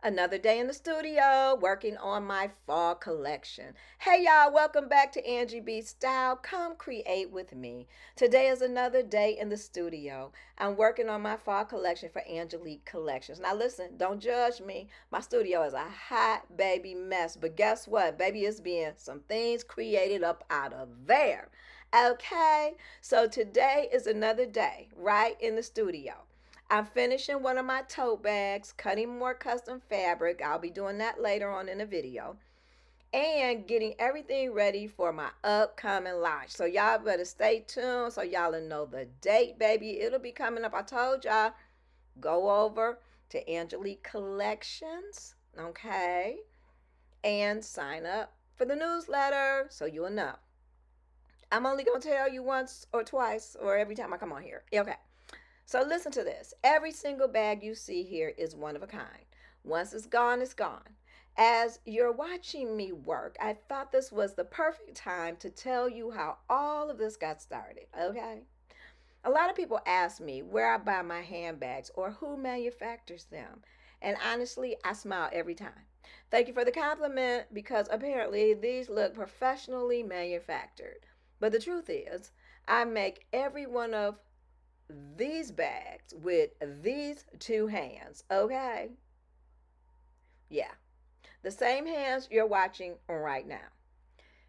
Another day in the studio working on my fall collection. Hey y'all, welcome back to Angie B Style. Come create with me. Today is another day in the studio. I'm working on my fall collection for Angelique Collections. Now listen, don't judge me. My studio is a hot baby mess, but guess what? Baby is being some things created up out of there. Okay, so today is another day right in the studio. I'm finishing one of my tote bags, cutting more custom fabric. I'll be doing that later on in the video. And getting everything ready for my upcoming launch. So y'all better stay tuned so y'all will know the date, baby. It'll be coming up. I told y'all, go over to Angelique Collections, okay? And sign up for the newsletter so you'll know. I'm only going to tell you once or twice or every time I come on here. Okay. So listen to this. Every single bag you see here is one of a kind. Once it's gone, it's gone. As you're watching me work, I thought this was the perfect time to tell you how all of this got started, okay? A lot of people ask me where I buy my handbags or who manufactures them. And honestly, I smile every time. Thank you for the compliment because apparently these look professionally manufactured. But the truth is, I make every one of these bags with these two hands, okay? Yeah, the same hands you're watching right now.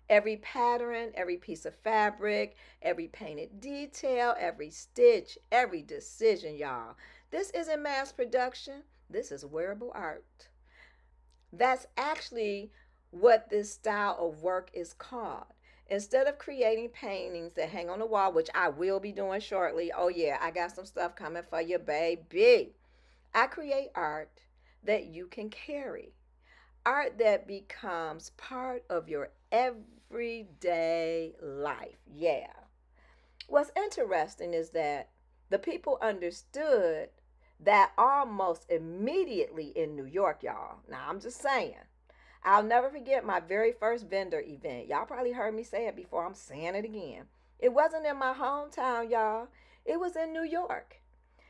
Every pattern, every piece of fabric, every painted detail, every stitch, every decision, y'all. This isn't mass production, this is wearable art. That's actually what this style of work is called. Instead of creating paintings that hang on the wall, which I will be doing shortly, oh yeah, I got some stuff coming for you, baby. I create art that you can carry, art that becomes part of your everyday life. Yeah. What's interesting is that the people understood that almost immediately in New York, y'all. Now, I'm just saying. I'll never forget my very first vendor event. Y'all probably heard me say it before. I'm saying it again. It wasn't in my hometown, y'all. It was in New York.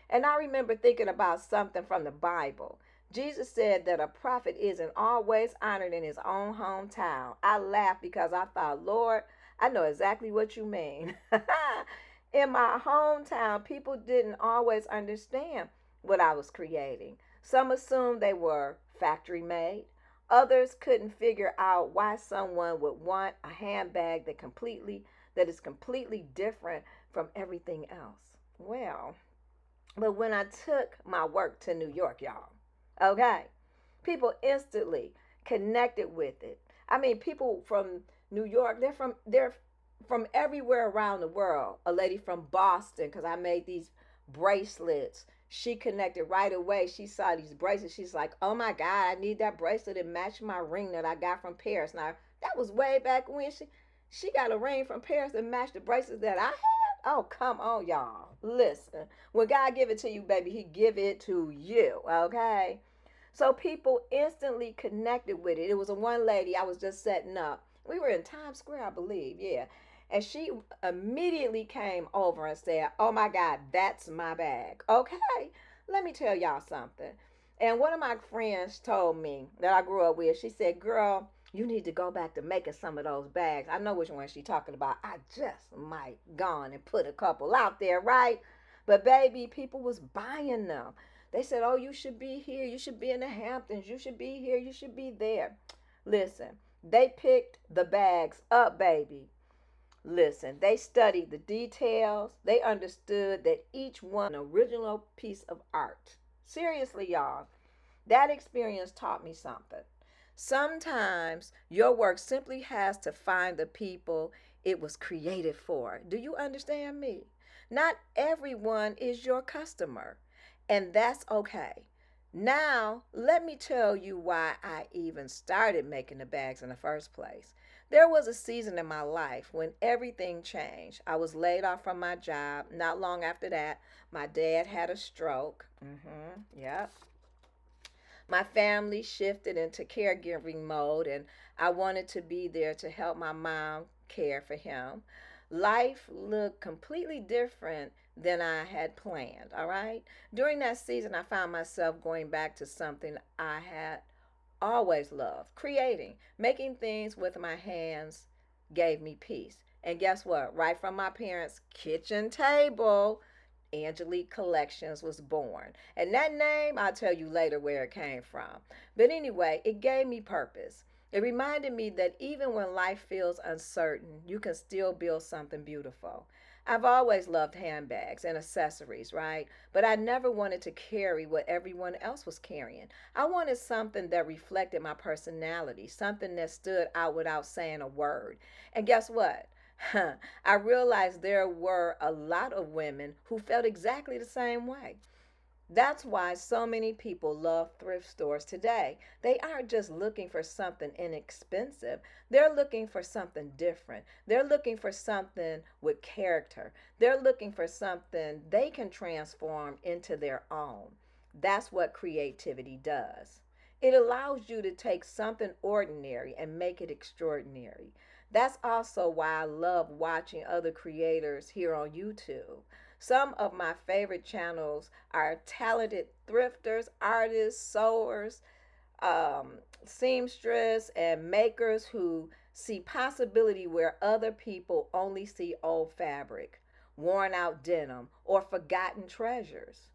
And I remember thinking about something from the Bible. Jesus said that a prophet isn't always honored in his own hometown. I laughed because I thought, Lord, I know exactly what you mean. In my hometown, people didn't always understand what I was creating. Some assumed they were factory made. Others couldn't figure out why someone would want a handbag that is completely different from everything else. Well, but when I took my work to New York, y'all, okay, people instantly connected with it. I mean, people from New York, they're from everywhere around the world. A lady from Boston, because I made these bracelets. She connected right away. She saw these bracelets. She's like, oh my God, I need that bracelet to match my ring that I got from Paris. Now, that was way back when she got a ring from Paris that matched the bracelets that I had. Oh, come on, y'all. Listen, when God give it to you, baby, he give it to you, okay? So people instantly connected with it. It was a one lady I was just setting up. We were in Times Square, I believe, yeah. And she immediately came over and said, oh my God, that's my bag. Okay, let me tell y'all something. And one of my friends told me that I grew up with, she said, girl, you need to go back to making some of those bags. I know which one she's talking about. I just might gone and put a couple out there, right? But baby, people was buying them. They said, oh, you should be here. You should be in the Hamptons. You should be here. You should be there. Listen, they picked the bags up, baby. Listen, they studied the details. They understood that each one an original piece of art. Seriously, y'all, that experience taught me something. Sometimes your work simply has to find the people it was created for. Do you understand me? Not everyone is your customer, and that's okay. Now, let me tell you why I even started making the bags in the first place. There was a season in my life when everything changed. I was laid off from my job. Not long after that, my dad had a stroke. Yep. My family shifted into caregiving mode, and I wanted to be there to help my mom care for him. life looked completely different than I had planned. All right. During that season, I found myself going back to something I had always loved creating, making things with my hands gave me peace. And guess what? Right from my parents' kitchen table, Angelique Collections was born. And that name, I'll tell you later where it came from. But anyway, it gave me purpose. It reminded me that even when life feels uncertain, you can still build something beautiful. I've always loved handbags and accessories, right? But I never wanted to carry what everyone else was carrying. I wanted something that reflected my personality, something that stood out without saying a word. And guess what? I realized there were a lot of women who felt exactly the same way. That's why so many people love thrift stores today. They aren't just looking for something inexpensive, they're looking for something different. They're looking for something with character. They're looking for something they can transform into their own. That's what creativity does. It allows you to take something ordinary and make it extraordinary. That's also why I love watching other creators here on YouTube. Some of my favorite channels are talented thrifters, artists, sewers, seamstress, and makers who see possibility where other people only see old fabric, worn out denim, or forgotten treasures.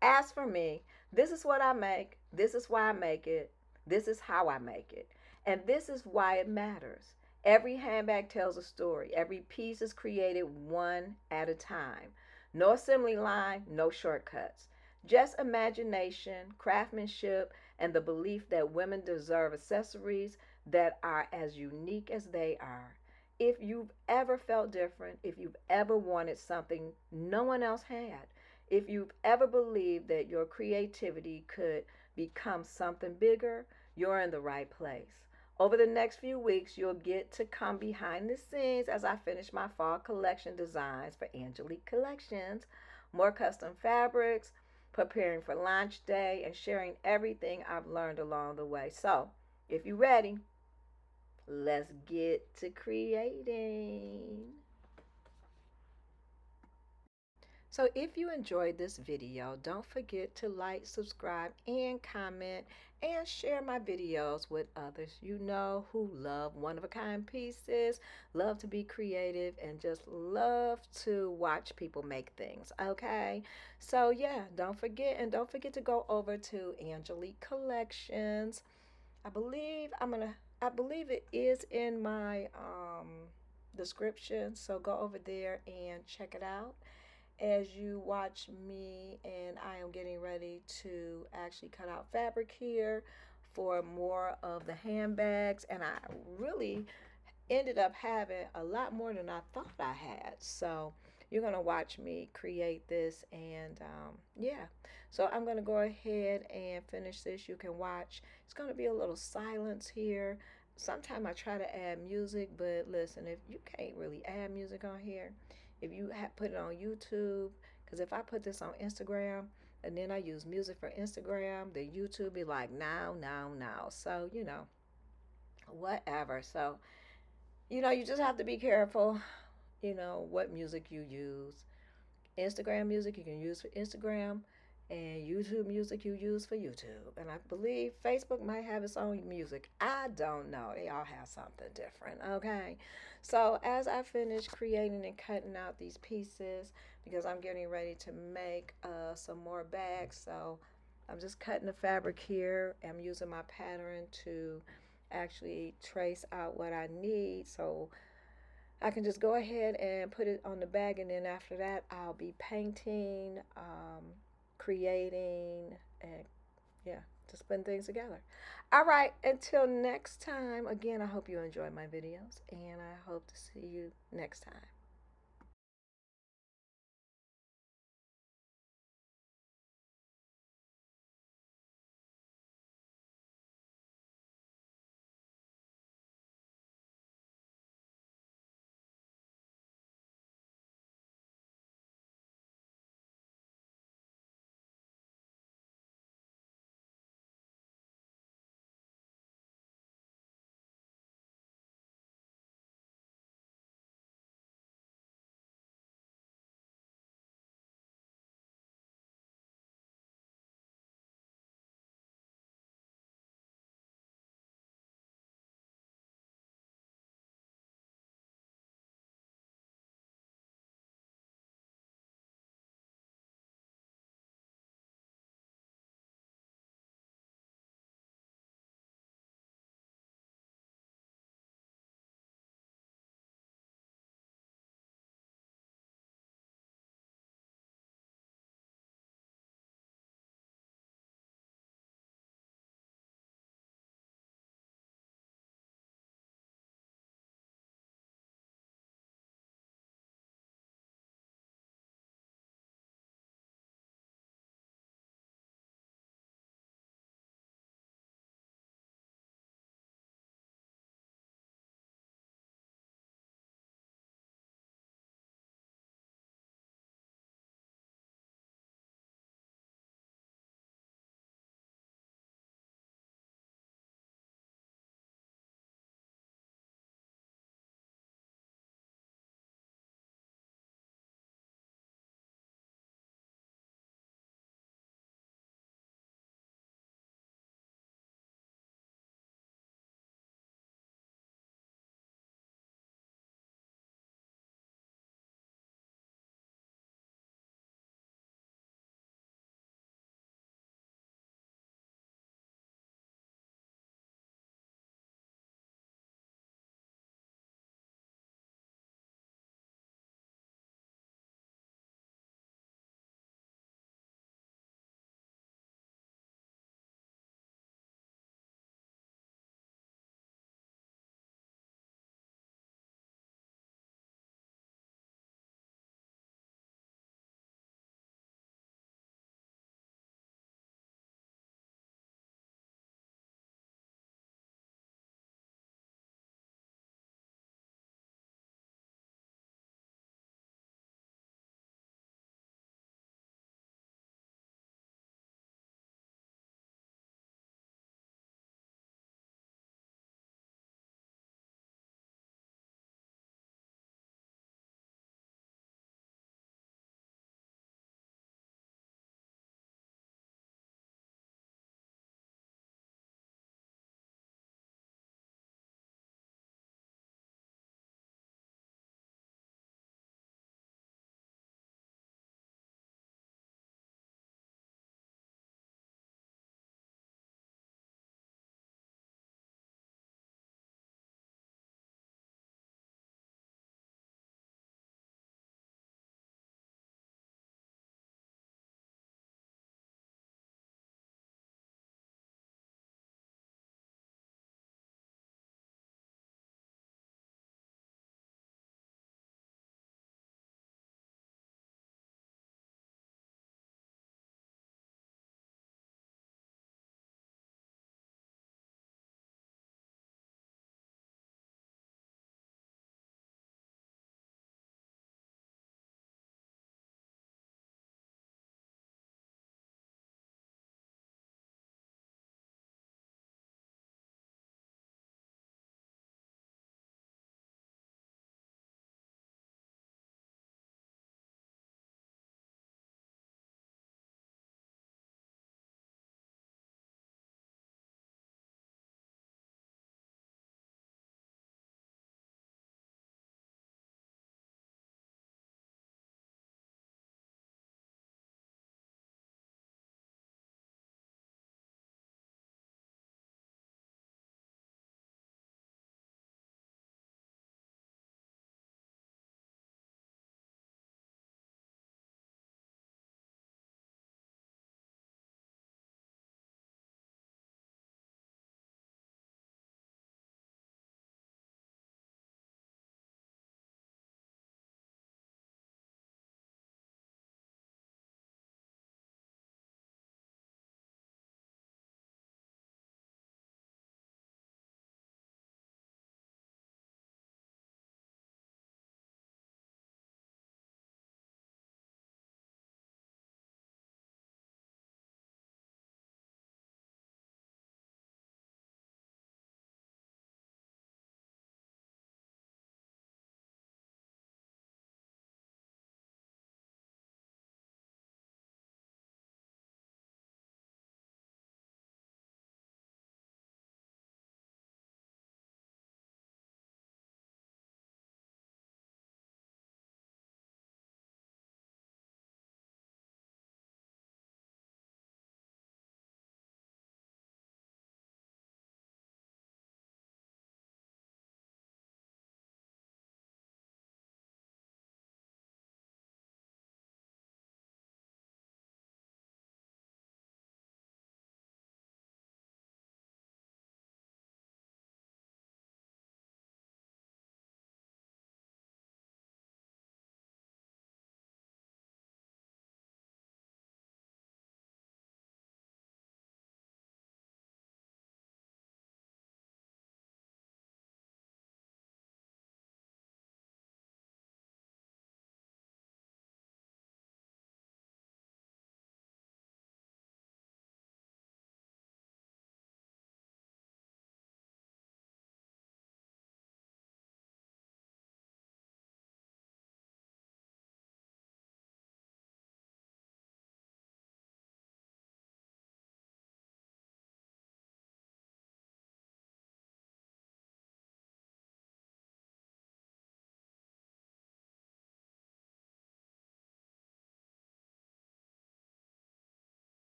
As for me, this is what I make, this is why I make it, this is how I make it, and this is why it matters. Every handbag tells a story. Every piece is created one at a time. No assembly line, no shortcuts. Just imagination, craftsmanship, and the belief that women deserve accessories that are as unique as they are. If you've ever felt different, if you've ever wanted something no one else had, if you've ever believed that your creativity could become something bigger, you're in the right place. Over the next few weeks, you'll get to come behind the scenes as I finish my fall collection designs for Angelique Collections, more custom fabrics, preparing for launch day, and sharing everything I've learned along the way. So, if you're ready, let's get to creating. So if you enjoyed this video, don't forget to like, subscribe, and comment, and share my videos with others you know who love one-of-a-kind pieces, love to be creative, and just love to watch people make things, okay? So yeah, don't forget, and don't forget to go over to Angelique Collections. I believe it is in my description, so go over there and check it out as you watch me, and I am getting ready to actually cut out fabric here for more of the handbags, and I really ended up having a lot more than I thought I had. So you're going to watch me create this, and yeah, so I'm going to go ahead and finish this. You can watch. It's going to be a little silence here. Sometimes I try to add music, but listen, if you can't really add music on here, if you put it on YouTube, because if I put this on Instagram and then I use music for Instagram, the YouTube be like, now, now, now. So, whatever. So, you just have to be careful, what music you use. Instagram music you can use for Instagram, and YouTube music you use for YouTube. And I believe Facebook might have its own music. I don't know. They all have something different, okay? So as I finish creating and cutting out these pieces, because I'm getting ready to make some more bags, so I'm just cutting the fabric here. I'm using my pattern to actually trace out what I need, so I can just go ahead and put it on the bag, and then after that I'll be painting, creating, and yeah, just putting things together. All right, until next time, again, I hope you enjoy my videos, and I hope to see you next time.